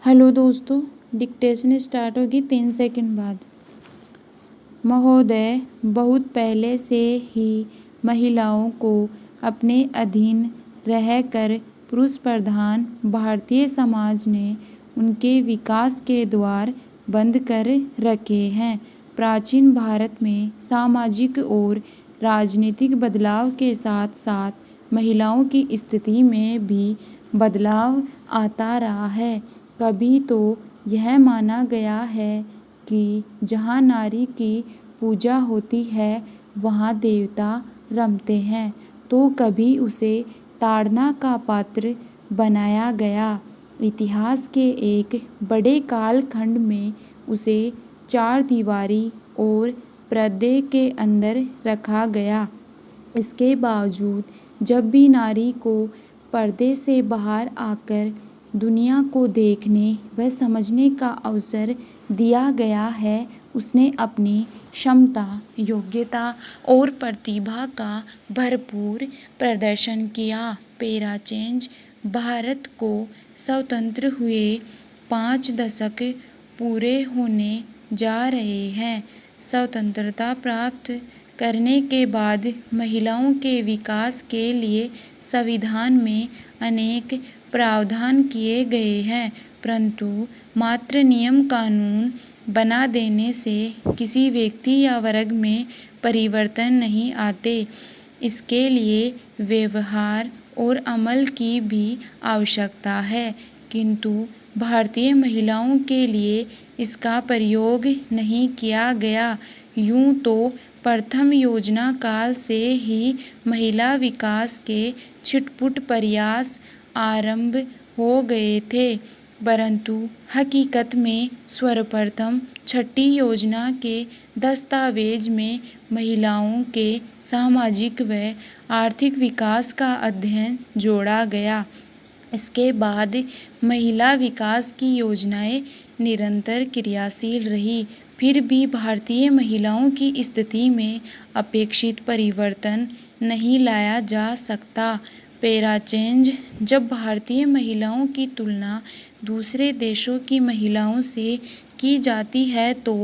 Hello दोस्तों, dictation start होगी 3 second बाद। महोदय, बहुत पहले से ही महिलाओं को अपने अधीन रहकर पुरुष प्रधान भारतीय समाज ने उनके विकास के द्वार बंद कर रखे हैं। प्राचीन भारत में सामाजिक और राजनीतिक बदलाव के साथ साथ महिलाओं की स्थिति में भी बदलाव आता रहा है। कभी तो यह माना गया है कि जहाँ नारी की पूजा होती है वहाँ देवता रमते हैं, तो कभी उसे ताड़ना का पात्र बनाया गया। इतिहास के एक बड़े कालखंड में उसे चार दीवारी और पर्दे के अंदर रखा गया। इसके बावजूद जब भी नारी को पर्दे से बाहर आकर दुनिया को देखने व समझने का अवसर दिया गया है, उसने अपनी क्षमता, योग्यता और प्रतिभा का भरपूर प्रदर्शन किया। Para change. भारत को स्वतंत्र हुए 5 दशक पूरे होने जा रहे हैं। स्वतंत्रता प्राप्त करने के बाद महिलाओं के विकास के लिए संविधान में अनेक प्रावधान किए गए हैं, परंतु मात्र नियम कानून बना देने से किसी व्यक्ति या वर्ग में परिवर्तन नहीं आते। इसके लिए व्यवहार और अमल की भी आवश्यकता है, किंतु भारतीय महिलाओं के लिए इसका प्रयोग नहीं किया गया। यूं तो प्रथम योजना काल से ही महिला विकास के छिटपुट प्रयास आरंभ हो गए थे, परंतु हकीकत में सर्वप्रथम छठी योजना के दस्तावेज में महिलाओं के सामाजिक व आर्थिक विकास का अध्ययन जोड़ा गया। इसके बाद महिला विकास की योजनाएं निरंतर क्रियाशील रही, फिर भी भारतीय महिलाओं की स्थिति में अपेक्षित परिवर्तन नहीं लाया जा सकता। Para change. जब भारतीय महिलाओं की तुलना दूसरे देशों की महिलाओं से की जाती है तो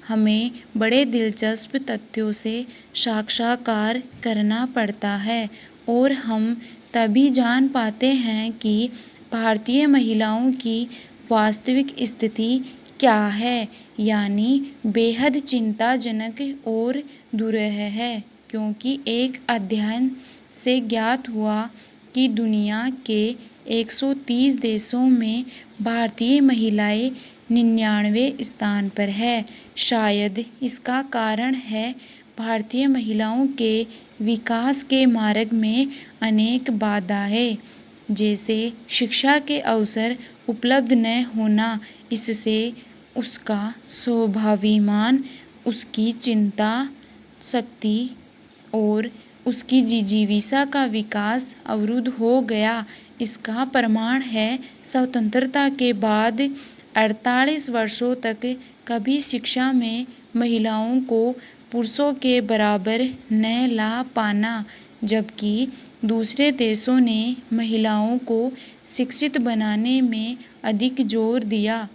हमें बड़े दिलचस्प तथ्यों से साक्षात्कार करना पड़ता है और हम तभी जान पाते हैं कि भारतीय महिलाओं की वास्तविक स्थिति क्या है, यानी बेहद चिंताजनक और दुरूह है, क्योंकि एक अध्ययन से ज्ञात हुआ कि दुनिया के 130 देशों में भारतीय महिलाएं 99वें स्थान पर है। शायद इसका कारण है भारतीय महिलाओं के विकास के मार्ग में अनेक बाधाएं, जैसे शिक्षा के अवसर उपलब्ध न होना। इससे उसका स्वाभिमान, उसकी चिंता शक्ति और उसकी जिजीविका का विकास अवरुद्ध हो गया। इसका प्रमाण है स्वतंत्रता के बाद 48 वर्षों तक कभी शिक्षा में महिलाओं को पुरुषों के बराबर न ला पाना, जबकि दूसरे देशों ने महिलाओं को शिक्षित बनाने में अधिक जोर दिया।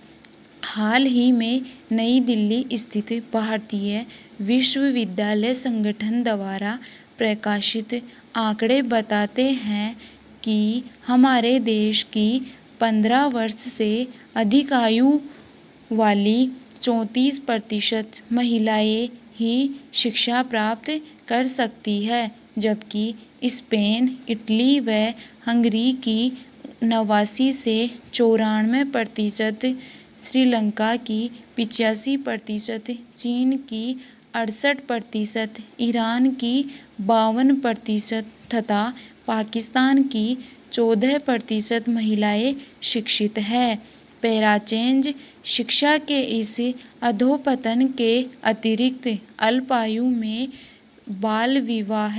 हाल ही में नई दिल्ली स्थित भारतीय विश्वविद्यालय संगठन द्वारा प्रकाशित आंकड़े बताते हैं कि हमारे देश की 15 वर्ष से अधिक आयु वाली 34% महिलाएं ही शिक्षा प्राप्त कर सकती है, जबकि स्पेन, इटली व हंगरी की 89 से 94%, श्रीलंका की 85%, चीन की 68%, ईरान की 52% तथा पाकिस्तान की 14% महिलाएं शिक्षित हैं। Para change. शिक्षा के इस अधोपतन के अतिरिक्त अल्पायु में बाल विवाह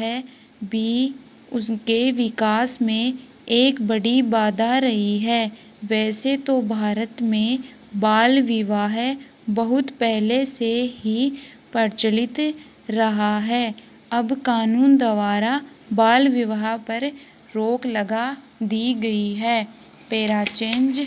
भी उनके विकास में एक बड़ी बाधा रही है। वैसे तो भारत में बाल विवाह बहुत पहले से ही प्रचलित रहा है। अब कानून द्वारा बाल विवाह पर रोक लगा दी गई है। Para change.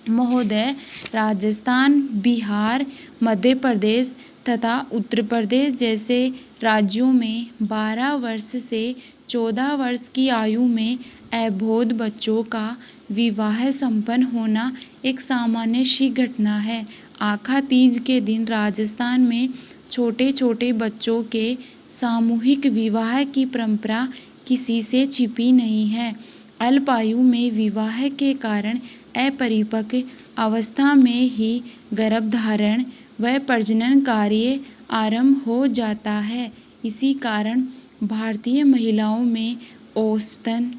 महोदय, राजस्थान, बिहार, मध्य प्रदेश तथा उत्तर प्रदेश जैसे राज्यों में 12 वर्ष से 14 वर्ष की आयु में अबोध बच्चों का विवाह संपन्न होना एक सामान्य सी घटना है। आखा तीज के दिन राजस्थान में छोटे छोटे बच्चों के सामूहिक विवाह की परंपरा किसी से छिपी नहीं है। अल्प आयु में विवाह के कारण अपरिपक्व अवस्था में ही गर्भधारण व प्रजनन कार्य आरंभ हो जाता है। इसी कारण भारतीय महिलाओं में औसतन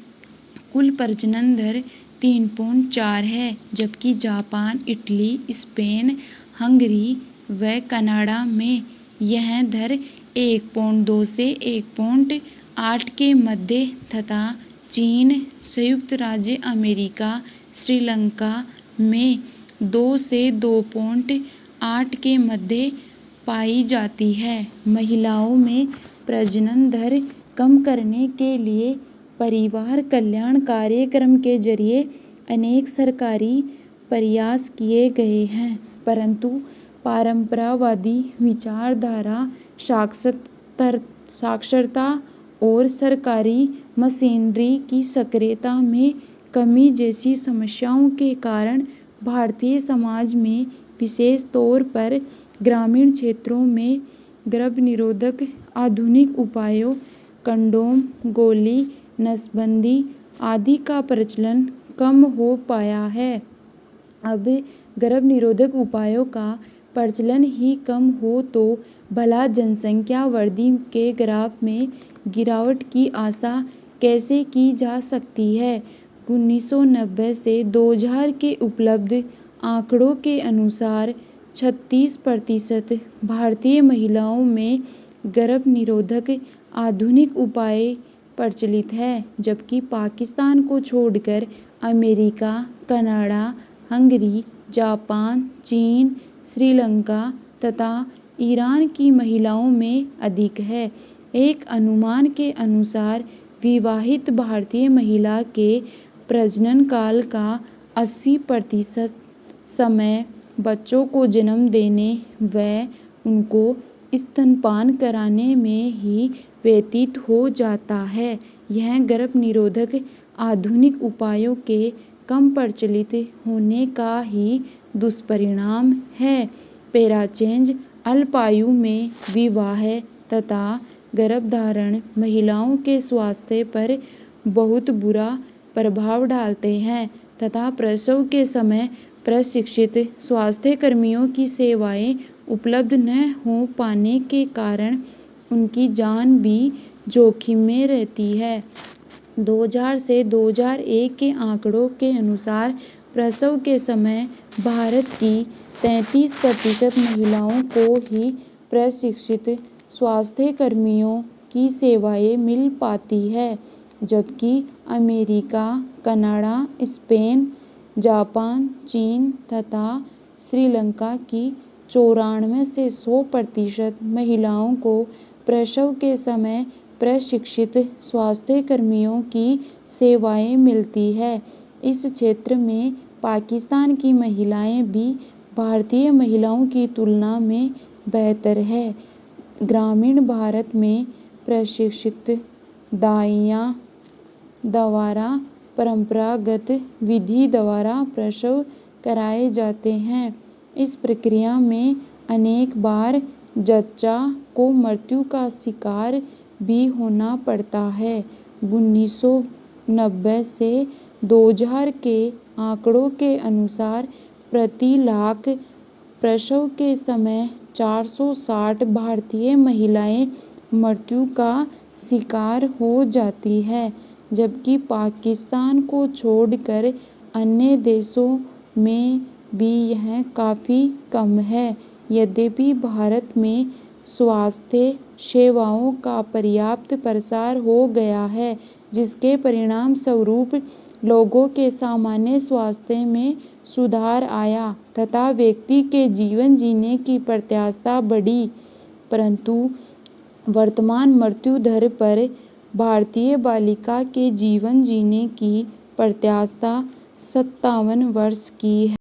कुल प्रजनन दर 3.4 है, जबकि जापान, इटली, स्पेन, हंगरी व कनाडा में यह दर 1.2 से 1.8 के मध्य तथा चीन, संयुक्त राज्य अमेरिका, श्रीलंका में 2 से 2.8 के मध्य पाई जाती है। महिलाओं में प्रजनन दर कम करने के लिए परिवार कल्याण कार्यक्रम के जरिए अनेक सरकारी प्रयास किए गए हैं, परंतु परंपरावादी विचारधारा, साक्षरता और सरकारी मशीनरी की सक्रियता में कमी जैसी समस्याओं के कारण भारतीय समाज में, विशेष तौर पर ग्रामीण क्षेत्रों में, गर्भनिरोधक आधुनिक उपायों, कंडोम, गोली, नसबंदी आदि का प्रचलन कम हो पाया है। अब गर्भनिरोधक उपायों का प्रचलन ही कम हो तो भला जनसंख्या वृद्धि के ग्राफ में गिरावट की आशा कैसे की जा सकती है। 1990 से 2000 के उपलब्ध आंकड़ों के अनुसार 36% भारतीय महिलाओं में गर्भनिरोधक आधुनिक उपाय प्रचलित है, जबकि पाकिस्तान को छोड़कर अमेरिका, कनाडा, हंगरी, जापान, चीन, श्रीलंका तथा ईरान की महिलाओं में अधिक है। एक अनुमान के अनुसार विवाहित भारतीय महिला के प्रजनन काल का 80% समय बच्चों को जन्म देने व उनको स्तनपान कराने में ही व्यतीत हो जाता है। यह गर्भनिरोधक आधुनिक उपायों के कम प्रचलित होने का ही दुष्परिणाम है। पैराचेंज अल्प आयु में विवाह तथा गर्भधारण महिलाओं के स्वास्थ्य पर बहुत बुरा प्रभाव डालते हैं तथा प्रसव के समय प्रशिक्षित स्वास्थ्य कर्मियों की सेवाएं उपलब्ध न हो पाने के कारण उनकी जान भी जोखिम में रहती है। 2000 से 2001 के आंकड़ों के अनुसार प्रसव के समय भारत की 33% महिलाओं को ही प्रशिक्षित स्वास्थ्य कर्मियों की सेवाएं मिल पाती है, जबकि अमेरिका, कनाडा, स्पेन, जापान, चीन तथा श्रीलंका की 94 से 100% महिलाओं को प्रसव के समय प्रशिक्षित स्वास्थ्य कर्मियों की सेवाएं मिलती है। इस क्षेत्र में पाकिस्तान की महिलाएं भी भारतीय महिलाओं की तुलना में बेहतर है। ग्रामीण भारत में प्रशिक्षित दाइयां द्वारा परंपरागत विधि द्वारा प्रसव कराए जाते हैं। इस प्रक्रिया में अनेक बार जच्चा को मृत्यु का शिकार भी होना पड़ता है। 1990 से 2000 के आंकड़ों के अनुसार प्रति लाख प्रसव के समय 460 भारतीय महिलाएं मृत्यु का शिकार हो जाती है, जबकि पाकिस्तान को छोड़कर अन्य देशों में भी यह काफी कम है। यद्यपि भारत में स्वास्थ्य सेवाओं का पर्याप्त प्रसार हो गया है, जिसके परिणाम स्वरूप लोगों के सामान्य स्वास्थ्य में सुधार आया तथा व्यक्ति के जीवन जीने की प्रत्याशा बढ़ी, परंतु वर्तमान मृत्यु दर पर भारतीय बालिका के जीवन जीने की प्रत्याशा 57 वर्ष की है।